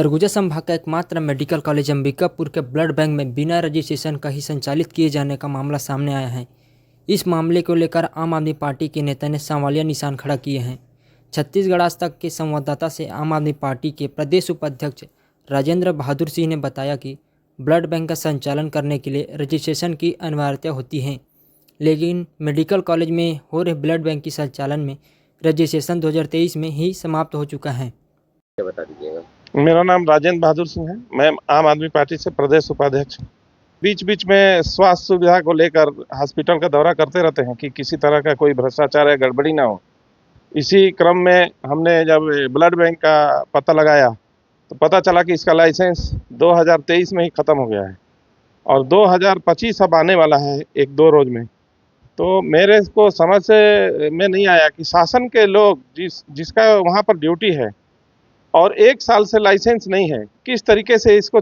सरगुजा संभाग का एकमात्र मेडिकल कॉलेज अंबिकापुर के ब्लड बैंक में बिना रजिस्ट्रेशन का ही संचालित किए जाने का मामला सामने आया है। इस मामले को लेकर आम आदमी पार्टी के नेता ने सवालिया निशान खड़ा किए हैं। छत्तीसगढ़ आज तक के संवाददाता से आम आदमी पार्टी के प्रदेश उपाध्यक्ष राजेंद्र बहादुर सिंह ने बताया कि ब्लड बैंक का संचालन करने के लिए रजिस्ट्रेशन की अनिवार्यता होती है, लेकिन मेडिकल कॉलेज में हो रहे ब्लड बैंक की संचालन में रजिस्ट्रेशन 2023 में ही समाप्त हो चुका है। बता दीजिएगा। मेरा नाम राजेंद्र बहादुर सिंह है। मैं आम आदमी पार्टी से प्रदेश उपाध्यक्ष। बीच बीच में स्वास्थ्य सुविधा को लेकर हॉस्पिटल का दौरा करते रहते हैं कि किसी तरह का कोई भ्रष्टाचार या गड़बड़ी ना हो। इसी क्रम में हमने जब ब्लड बैंक का पता लगाया तो पता चला कि इसका लाइसेंस 2023 में ही ख़त्म हो गया है और 2025 अब आने वाला है 1-2 रोज में। तो मेरे को समझ से में नहीं आया कि शासन के लोग जिसका वहाँ पर ड्यूटी है और 1 साल से लाइसेंस नहीं है, किस तरीके से इसको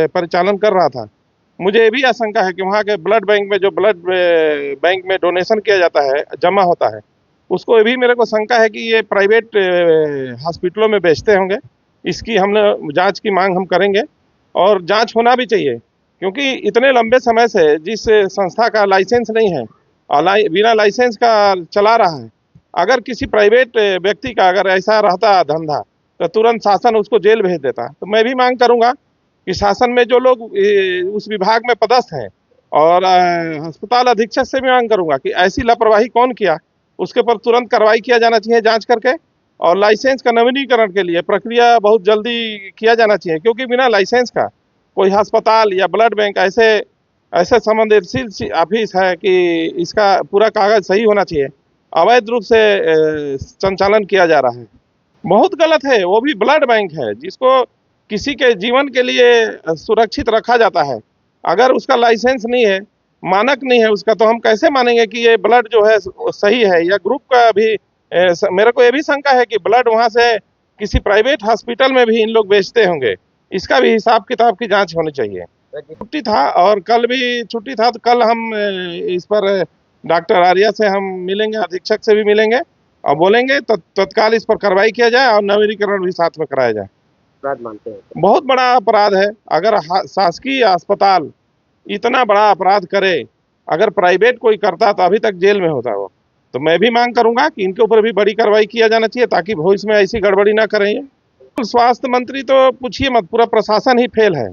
परिचालन कर रहा था। मुझे ये भी आशंका है कि वहाँ के ब्लड बैंक में जो ब्लड बैंक में डोनेशन किया जाता है, जमा होता है, उसको भी मेरे को शंका है कि ये प्राइवेट हॉस्पिटलों में बेचते होंगे। इसकी हमने जांच की मांग हम करेंगे और जांच होना भी चाहिए, क्योंकि इतने लंबे समय से जिस संस्था का लाइसेंस नहीं है और बिना लाइसेंस का चला रहा है, अगर किसी प्राइवेट व्यक्ति का अगर ऐसा रहता धंधा तो तुरंत शासन उसको जेल भेज देता। तो मैं भी मांग करूंगा कि शासन में जो लोग उस विभाग में पदस्थ हैं और अस्पताल अधीक्षक से भी मांग करूंगा कि ऐसी लापरवाही कौन किया, उसके पर तुरंत कार्रवाई किया जाना चाहिए जांच करके, और लाइसेंस का नवीनीकरण के लिए प्रक्रिया बहुत जल्दी किया जाना चाहिए, क्योंकि बिना लाइसेंस का कोई अस्पताल या ब्लड बैंक ऐसे संवेदनशील ऑफिस है कि इसका पूरा कागज सही होना चाहिए। अवैध रूप से संचालन किया जा रहा है, बहुत गलत है। वो भी ब्लड बैंक है जिसको किसी के जीवन के लिए सुरक्षित रखा जाता है। अगर उसका लाइसेंस नहीं है, मानक नहीं है उसका, तो हम कैसे मानेंगे कि ये ब्लड जो है सही है। या ग्रुप का भी मेरे को ये भी शंका है कि ब्लड वहाँ से किसी प्राइवेट हॉस्पिटल में भी इन लोग बेचते होंगे। इसका भी हिसाब किताब की जाँच होनी चाहिए। छुट्टी था और कल भी छुट्टी था, तो कल हम इस पर डॉक्टर आर्या से हम मिलेंगे, अधीक्षक से भी मिलेंगे और बोलेंगे तो तत्काल इस पर कार्रवाई किया जाए और नवीनीकरण भी साथ में कराया जाए। अपराध मानते हैं बहुत बड़ा अपराध है अगर शासकीय अस्पताल इतना बड़ा अपराध करे। अगर प्राइवेट कोई करता तो अभी तक जेल में होता वो। तो मैं भी मांग करूंगा कि इनके ऊपर भी बड़ी कार्रवाई किया जाना चाहिए, ताकि भविष्य में ऐसी गड़बड़ी ना करें। स्वास्थ्य मंत्री तो पूछिए मत, पूरा प्रशासन ही फेल है,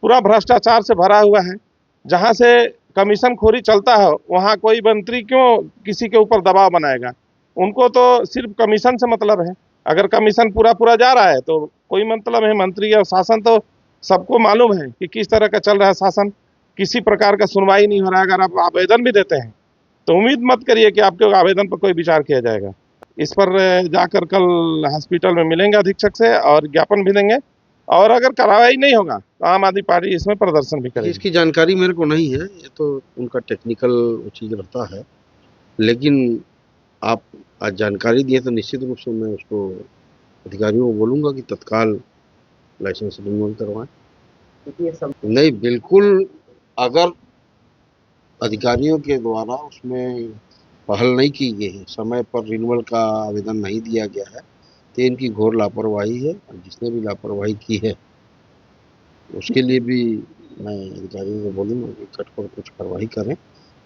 पूरा भ्रष्टाचार से भरा हुआ है। जहाँ से कमीशन खोरी चलता है वहाँ कोई मंत्री क्यों किसी के ऊपर दबाव बनाएगा। उनको तो सिर्फ कमीशन से मतलब है। अगर कमीशन पूरा जा रहा है तो कोई मतलब है। मंत्री और शासन तो सबको मालूम है कि किस तरह का चल रहा है शासन। किसी प्रकार का सुनवाई नहीं हो रहा है। अगर आप आवेदन भी देते हैं तो उम्मीद मत करिए कि आपके आवेदन पर कोई विचार किया जाएगा। इस पर जाकर कल हॉस्पिटल में मिलेंगे अधीक्षक से और ज्ञापन भी देंगे, और अगर कार्रवाई नहीं होगा तो आम आदमी पार्टी इसमें प्रदर्शन भी करेगी। इसकी जानकारी मेरे को नहीं है, ये तो उनका टेक्निकल चीज़ रहता है, लेकिन आप आज जानकारी दिए तो निश्चित रूप से मैं उसको अधिकारियों को बोलूँगा कि तत्काल लाइसेंस रिन्यूअल करवाएं। नहीं, बिल्कुल, अगर अधिकारियों के द्वारा उसमें पहल नहीं की गई है, समय पर रिन्यूअल का आवेदन नहीं दिया गया है, तो इनकी घोर लापरवाही है। और जिसने भी लापरवाही की है उसके लिए भी मैं अधिकारियों को बोलूँगा कि कठोर कुछ कार्रवाई करें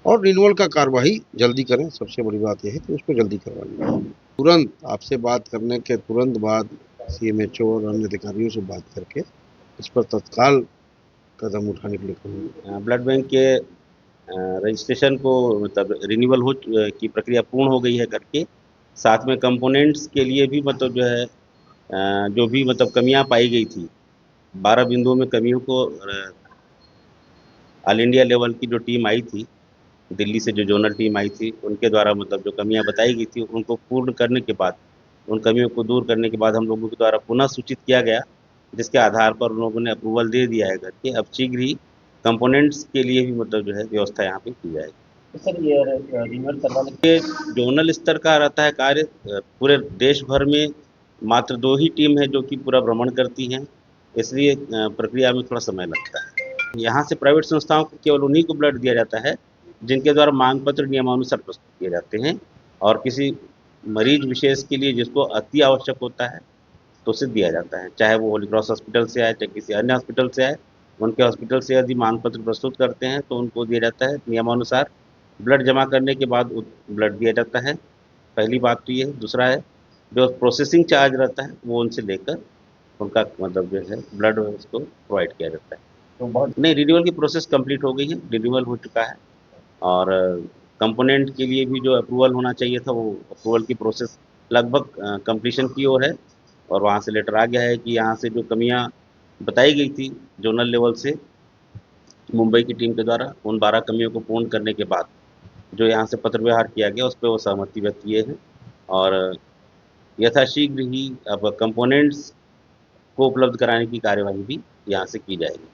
और रिन्यूअल का कार्रवाई जल्दी करें। सबसे बड़ी बात यह है कि उसको जल्दी करवानी। तुरंत आपसे बात करने के तुरंत बाद CMHO और अन्य अधिकारियों से बात करके इस पर तत्काल कदम उठाने के लिए कहूँगा। ब्लड बैंक के रजिस्ट्रेशन को मतलब रिन्यूअल की प्रक्रिया पूर्ण हो गई है करके, साथ में कंपोनेंट्स के लिए भी मतलब जो है जो भी मतलब कमियां पाई गई थी, 12 बिंदुओं में कमियों को ऑल इंडिया लेवल की जो टीम आई थी, दिल्ली से जो जोनल टीम आई थी, उनके द्वारा मतलब जो कमियां बताई गई थी उनको पूर्ण करने के बाद, उन कमियों को दूर करने के बाद हम लोगों के द्वारा पुनः सूचित किया गया, जिसके आधार पर उन लोगों ने अप्रूवल दे दिया है करके। अब शीघ्र ही कंपोनेंट्स के लिए भी मतलब जो है व्यवस्था यहाँ पे की जाएगी। सर, ये रिन्यूअल करवाने के जोनल स्तर का रहता है कार्य। पूरे देश भर में मात्र 2 ही टीम है जो कि पूरा भ्रमण करती हैं, इसलिए प्रक्रिया में थोड़ा समय लगता है। यहाँ से प्राइवेट संस्थाओं को केवल उन्हीं को ब्लड दिया जाता है जिनके द्वारा मांग पत्र नियमानुसार प्रस्तुत किए जाते हैं, और किसी मरीज विशेष के लिए जिसको अति आवश्यक होता है प्रोसेस दिया जाता है, चाहे वो होली क्रॉस हॉस्पिटल से आए, चाहे किसी अन्य हॉस्पिटल से आए। उनके हॉस्पिटल से यदि मांग पत्र प्रस्तुत करते हैं तो उनको दिया जाता है नियमानुसार। ब्लड जमा करने के बाद ब्लड दिया जाता है। पहली बात तो ये है। दूसरा है, जो प्रोसेसिंग चार्ज रहता है वो उनसे लेकर उनका मतलब जो है ब्लड उसको प्रोवाइड किया जाता है। तो बहुत नहीं, रिन्यूअल की प्रोसेस कंप्लीट हो गई है, रिन्यूअल हो चुका है। और कंपोनेंट के लिए भी जो अप्रूवल होना चाहिए था वो अप्रूवल की प्रोसेस लगभग कंप्लीशन की ओर है। और वहाँ से लेटर आ गया है कि यहाँ से जो कमियाँ बताई गई थी जोनल लेवल से मुंबई की टीम के द्वारा, उन 12 कमियों को पूर्ण करने के बाद जो यहाँ से पत्र व्यवहार किया गया उस पर वो सहमति व्यक्त किए हैं। और यथाशीघ्र ही अब कंपोनेंट्स को उपलब्ध कराने की कार्यवाही भी यहाँ से की जाएगी।